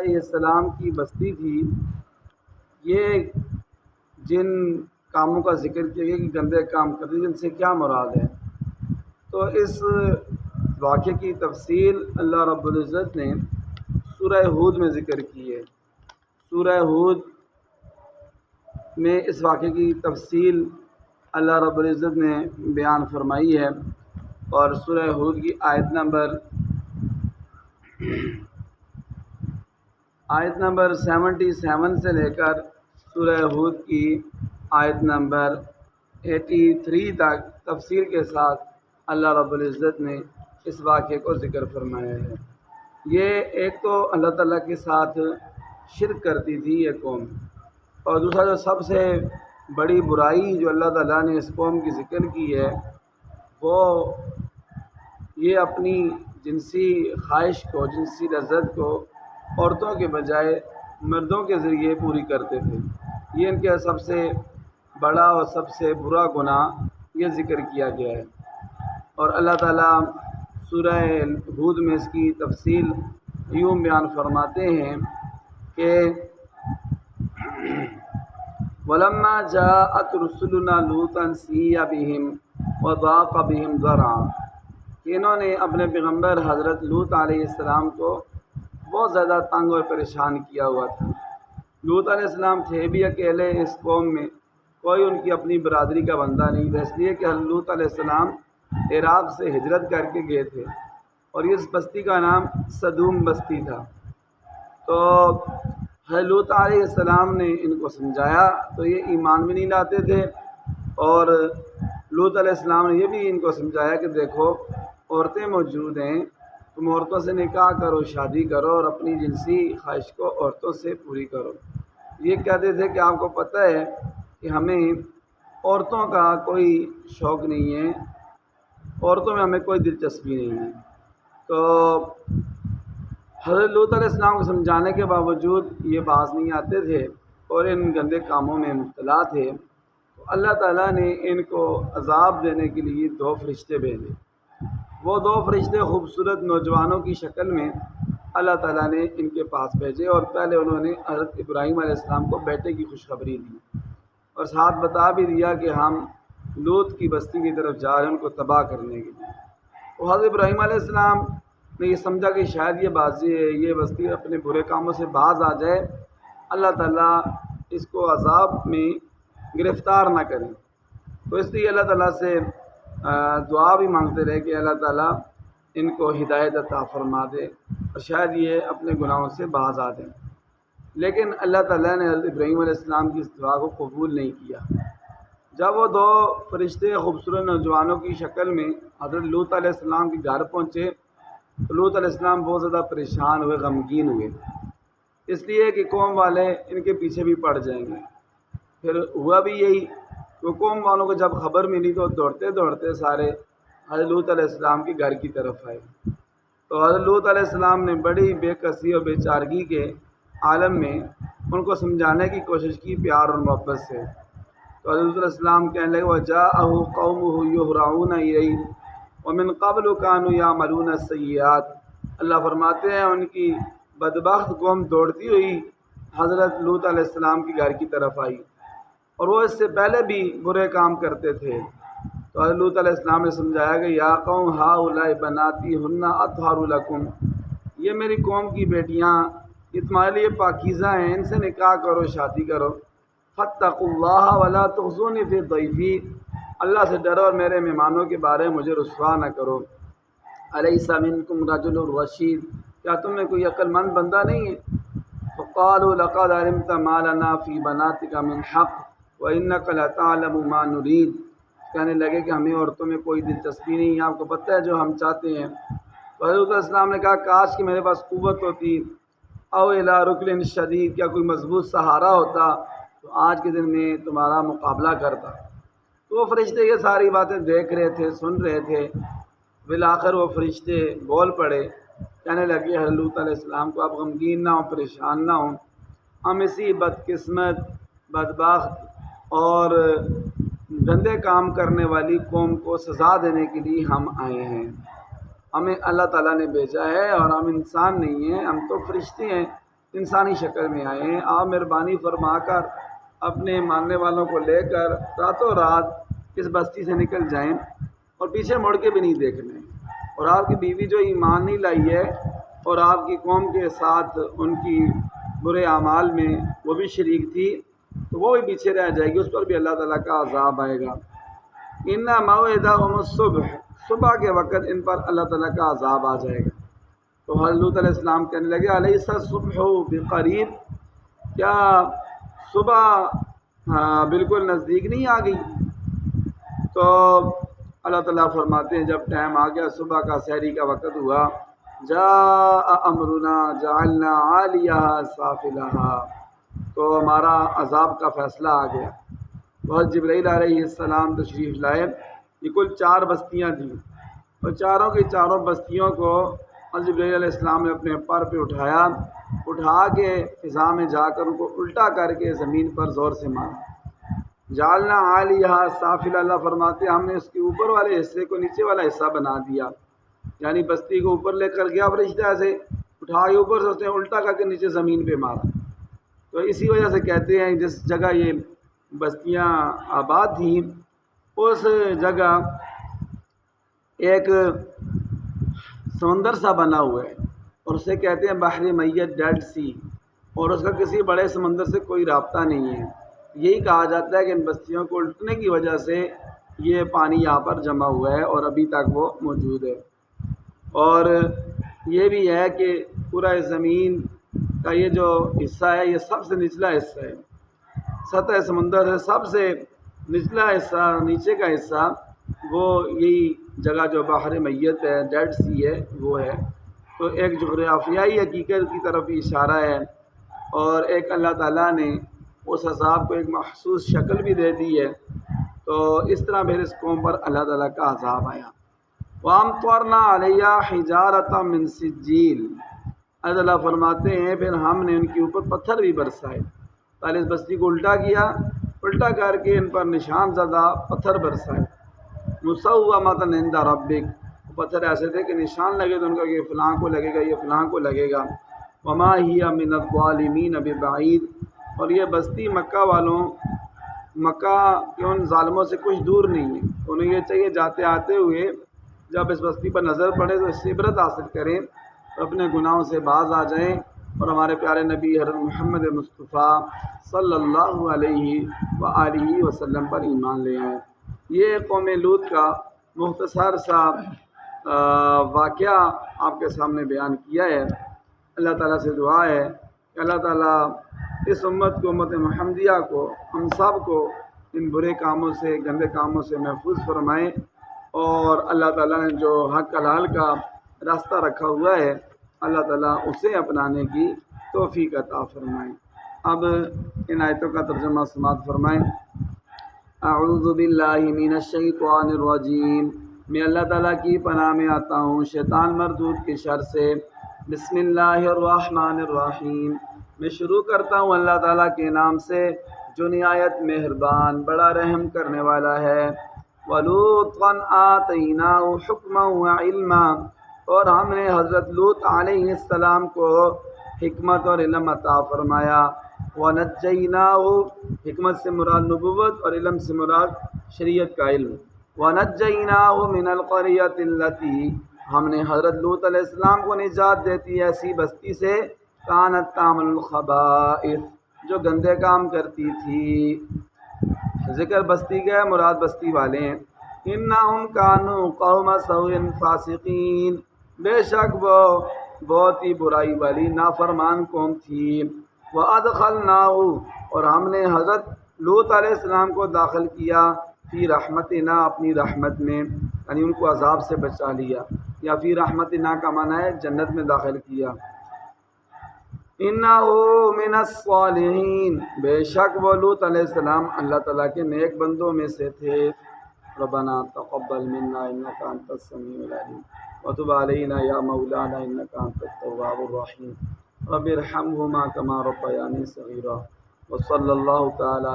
علیہ السلام کی بستی تھی، یہ جن کاموں کا ذکر کیا گیا کہ گندے کام کرتے جن سے کیا مراد ہے، تو اس واقعے کی تفصیل اللہ رب العزت نے سورہ ہود میں ذکر کی ہے۔ سورہ ہود میں اس واقعے کی تفصیل اللہ رب العزت نے بیان فرمائی ہے، اور سورہ ہود کی آیت نمبر 77 سے لے کر سورہ ہود کی آیت نمبر 83 تک تفصیل کے ساتھ اللہ رب العزت نے اس واقعے کو ذکر فرمایا ہے۔ یہ ایک تو اللہ تعالیٰ کے ساتھ شرک کرتی تھی یہ قوم، اور دوسرا جو سب سے بڑی برائی جو اللہ تعالیٰ نے اس قوم کی ذکر کی ہے وہ یہ اپنی جنسی خواہش کو، جنسی لذت کو عورتوں کے بجائے مردوں کے ذریعے پوری کرتے تھے۔ یہ ان کا سب سے بڑا اور سب سے برا گناہ یہ ذکر کیا گیا ہے، اور اللہ تعالیٰ سورہ ہود میں اس کی تفصیل یوں بیان فرماتے ہیں کہ وَلَمَّا جَاءَتْ رُسُلُنَا لُوطًا سِيءَ بِهِمْ وَضَاقَ بِهِمْ ذَرْعًا کہ انہوں نے اپنے پیغمبر حضرت لوط علیہ السلام کو بہت زیادہ تنگ اور پریشان کیا ہوا تھا۔ لوط علیہ السلام تھے بھی اکیلے اس قوم میں، کوئی ان کی اپنی برادری کا بندہ نہیں تھا، اس لیے کہ حضرت لوط علیہ السلام عراق سے ہجرت کر کے گئے تھے، اور اس بستی کا نام صدوم بستی تھا۔ تو حضرت لوط علیہ السلام نے ان کو سمجھایا تو یہ ایمان بھی نہیں لاتے تھے، اور لوط علیہ السلام نے یہ بھی ان کو سمجھایا کہ دیکھو عورتیں موجود ہیں، تم عورتوں سے نکاح کرو، شادی کرو، اور اپنی جنسی خواہش کو عورتوں سے پوری کرو۔ یہ کہتے تھے کہ آپ کو پتہ ہے کہ ہمیں عورتوں کا کوئی شوق نہیں ہے، عورتوں میں ہمیں کوئی دلچسپی نہیں ہے۔ تو حضرت لوط علیہ السلام کو سمجھانے کے باوجود یہ باز نہیں آتے تھے اور ان گندے کاموں میں مبتلا تھے، تو اللہ تعالیٰ نے ان کو عذاب دینے کے لیے 2 فرشتے بھیجے۔ وہ 2 فرشتے خوبصورت نوجوانوں کی شکل میں اللہ تعالیٰ نے ان کے پاس بھیجے، اور پہلے انہوں نے حضرت ابراہیم علیہ السلام کو بیٹے کی خوشخبری دی، اور ساتھ بتا بھی دیا کہ ہم لوط کی بستی کی طرف جا رہے ہیں ان کو تباہ کرنے کے لیے۔ تو حضرت ابراہیم علیہ السلام نے یہ سمجھا کہ شاید یہ بستی اپنے برے کاموں سے باز آ جائے، اللہ تعالیٰ اس کو عذاب میں گرفتار نہ کریں، تو اس لیے اللہ تعالیٰ سے دعا بھی مانگتے رہے کہ اللہ تعالیٰ ان کو ہدایت عطا فرما دے اور شاید یہ اپنے گناہوں سے باز آ دیں۔ لیکن اللہ تعالیٰ نے حضرت ابراہیم علیہ السلام کی اس دعا کو قبول نہیں کیا۔ جب وہ 2 فرشتے خوبصورت نوجوانوں کی شکل میں حضرت لوط علیہ السلام کے گھر پہنچے تو لوط علیہ السلام بہت زیادہ پریشان ہوئے، غمگین ہوئے، اس لیے کہ قوم والے ان کے پیچھے بھی پڑ جائیں گے۔ پھر ہوا بھی یہی، تو قوم والوں کو جب خبر ملی تو دوڑتے دوڑتے سارے حضرت لوط علیہ السلام کے گھر کی طرف آئے۔ تو حضرت لوط علیہ السلام نے بڑی بے کسی اور بے چارگی کے عالم میں ان کو سمجھانے کی کوشش کی پیار اور محبت سے۔ تو حضرت لوط علیہ السلام کہنے لگے وَجَاءَهُ قَوْمُهُ يُهْرَعُونَ إِلَيْهِ وَمِنْ قَبْلُ كَانُوا يَعْمَلُونَ السَّيِّئَاتِ اللہ فرماتے ہیں ان کی بدبخت قوم دوڑتی ہوئی حضرت لوط علیہ السلام کے گھر کی طرف آئی، اور وہ اس سے پہلے بھی برے کام کرتے تھے۔ تو حضرت لوط علیہ السلام نے سمجھایا کہ یا قوم ہؤلاء بناتی ہن اطہر لکم، یہ میری قوم کی بیٹیاں یہ تمہارے لیے پاکیزہ ہیں، ان سے نکاح کرو، شادی کرو۔ فاتقوا اللہ ولا تخزونی فی ضیفی، اللہ سے ڈرو اور میرے مہمانوں کے بارے میں مجھے رسوا نہ کرو۔ الیس منکم رجل رشید، کیا تم میں کوئی عقل مند بندہ نہیں ہے؟ فقالوا لقد علمت ما لنا فی بناتک من حق وانک لتعلم ما نرید، کہنے لگے کہ ہمیں عورتوں میں کوئی دلچسپی نہیں ہے، آپ کو پتہ ہے جو ہم چاہتے ہیں۔ تو حضرت السلام نے کہا کاش کہ میرے پاس قوت ہوتی، او الی رکن شدید، کیا کوئی مضبوط سہارا ہوتا تو آج کے دن میں تمہارا مقابلہ کرتا۔ تو وہ فرشتے یہ ساری باتیں دیکھ رہے تھے، سن رہے تھے، بالآخر وہ فرشتے بول پڑے، کہنے لگے حضرت لوط علیہ السلام کو آپ غمگین نہ ہوں، پریشان نہ ہوں، ہم اسی بدقسمت، بدبخت اور گندے کام کرنے والی قوم کو سزا دینے کے لیے ہم آئے ہیں، ہمیں اللہ تعالیٰ نے بھیجا ہے، اور ہم انسان نہیں ہیں، ہم تو فرشتے ہیں، انسانی شکل میں آئے ہیں، آپ مہربانی فرما کر اپنے ماننے والوں کو لے کر راتوں رات اس بستی سے نکل جائیں اور پیچھے مڑ کے بھی نہیں دیکھنا ہے۔ اور آپ کی بیوی جو ایمان نہیں لائی ہے اور آپ کی قوم کے ساتھ ان کی برے اعمال میں وہ بھی شریک تھی، تو وہ بھی پیچھے رہ جائے گی، اس پر بھی اللہ تعالیٰ کا عذاب آئے گا۔ ان موعدہم الصبح، صبح کے وقت ان پر اللہ تعالیٰ کا عذاب آ جائے گا۔ تو حضرت لوط علیہ السلام کہنے لگے الیس الصبح بقریب، کیا صبح بالکل نزدیک نہیں آ گئی؟ تو اللہ تعالیٰ فرماتے ہیں جب ٹائم آ گیا، صبح کا سحری کا وقت ہوا، جاء امرنا جعلنا عالیہا سافلہا، تو ہمارا عذاب کا فیصلہ آ گیا۔ بہت جبرائیل علیہ السلام تشریف لائے، یہ کل 4 بستیاں تھیں، اور چاروں کی چاروں بستیوں کو حضرت جبرائیل علیہ السلام نے اپنے پر پہ اٹھا کے فضا میں جا کر ان کو الٹا کر کے زمین پر زور سے مارا۔ جعلنا عالیہا سافلہ، اللہ فرماتے ہم نے اس کے اوپر والے حصے کو نیچے والا حصہ بنا دیا، یعنی بستی کو اوپر لے کر گیا فرشتہ سے، اٹھا کے اوپر سے اس نے الٹا کر کے نیچے زمین پہ مارا۔ تو اسی وجہ سے کہتے ہیں جس جگہ یہ بستیاں آباد تھیں اس جگہ ایک سمندر سا بنا ہوا ہے، اور اسے کہتے ہیں بحر میت، ڈیڈ سی، اور اس کا کسی بڑے سمندر سے کوئی رابطہ نہیں ہے۔ یہی کہا جاتا ہے کہ ان بستیوں کو الٹنے کی وجہ سے یہ پانی یہاں پر جمع ہوا ہے اور ابھی تک وہ موجود ہے۔ اور یہ بھی ہے کہ پورا زمین کا یہ جو حصہ ہے یہ سب سے نچلا حصہ ہے، سطح سمندر سے سب سے نچلا حصہ، نیچے کا حصہ، وہ یہی جگہ جو بحر میت ہے، ڈیڈ سی ہے، وہ ہے۔ تو ایک جغرافیائی حقیقت کی طرف اشارہ ہے، اور ایک اللہ تعالیٰ نے اس عذاب کو ایک محسوس شکل بھی دے دی ہے۔ تو اس طرح پھر اس قوم پر اللہ تعالیٰ کا عذاب آیا۔ وَأَمْطَرْنَا عَلَيْهَا حِجَارَةً مِّن سِجِّيلٍ، اللہ تعالیٰ فرماتے ہیں پھر ہم نے ان کے اوپر پتھر بھی برسائے۔ پہلے اس بستی کو الٹا کیا، الٹا کر کے ان پر نشان زدہ پتھر برسائے۔ مُسَوَّمَةً عِندَ رَبِّكَ، پتھر ایسے تھے کہ نشان لگے تو ان کا یہ فلاں کو لگے گا، یہ فلاں کو لگے گا۔ وَمَا هِيَ مِنَ الظَّالِمِينَ بِبَعِيدٍ، اور یہ بستی مکہ والوں، مکہ کے ان ظالموں سے کچھ دور نہیں ہے۔ انہیں یہ چاہیے جاتے آتے ہوئے جب اس بستی پر نظر پڑے تو اس سے عبرت حاصل کریں، اپنے گناہوں سے باز آ جائیں، اور ہمارے پیارے نبی حضرت محمد مصطفیٰ صلی اللہ علیہ وآلہ وسلم پر ایمان لے آئیں۔ یہ قوم لوط کا مختصر سا واقعہ آپ کے سامنے بیان کیا ہے۔ اللہ تعالیٰ سے دعا ہے کہ اللہ تعالیٰ اس امت کو، امت محمدیہ کو، ہم سب کو ان برے کاموں سے، گندے کاموں سے محفوظ فرمائیں، اور اللہ تعالیٰ نے جو حق حلال کا راستہ رکھا ہوا ہے اللہ تعالیٰ اسے اپنانے کی توفیق عطا فرمائیں۔ اب ان آیتوں کا ترجمہ سماعت فرمائیں۔ اعوذ باللہ من الشیطان الرجیم، میں اللہ تعالیٰ کی پناہ میں آتا ہوں شیطان مردود کے شر سے۔ بسم اللہ الرحمن الرحیم، میں شروع کرتا ہوں اللہ تعالیٰ کے نام سے جو نہایت مہربان، بڑا رحم کرنے والا ہے۔ وَلُوطًا آتَيْنَاهُ حُکْمًا وَعِلْمًا، اور ہم نے حضرت لوط علیہ السلام کو حکمت اور علم عطا فرمایا۔ وَنَجَّيْنَاهُ، حکمت سے مراد نبوت اور علم سے مراد شریعت کا علم۔ وَنَجَّيْنَاهُ مِنَ الْقَرْيَةِ الَّتِي، ہم نے حضرت لوط علیہ السلام کو نجات دیتی ایسی بستی سے، كَانَتْ تَعْمَلُ الْخَبَائِثَ، جو گندے کام کرتی تھی۔ ذکر بستی کا ہے، مراد بستی والے ہیں۔ إِنَّهُمْ كَانُوا قَوْمَ سَوْءٍ فَاسِقِينَ، بے شک وہ بہت ہی برائی والی نافرمان قوم تھی۔ وَأَدْخَلْنَاهُ، اور ہم نے حضرت لوط علیہ السلام کو داخل کیا، فی رحمتنا، اپنی رحمت میں، یعنی ان کو عذاب سے بچا لیا، یا فی رحمتنا کا معنی ہے جنت میں داخل کیا۔ انہ من الصالحین، بے شک وہ لوط علیہ السلام اللہ تعالیٰ کے نیک بندوں میں سے تھے۔ ربنا تقبل منا انک انت السمیع العلیم وتب علینا یا مولانا انک انت التواب الرحیم رب ارحمہما کما ربیانی صغیرا وصلی اللہ تعالی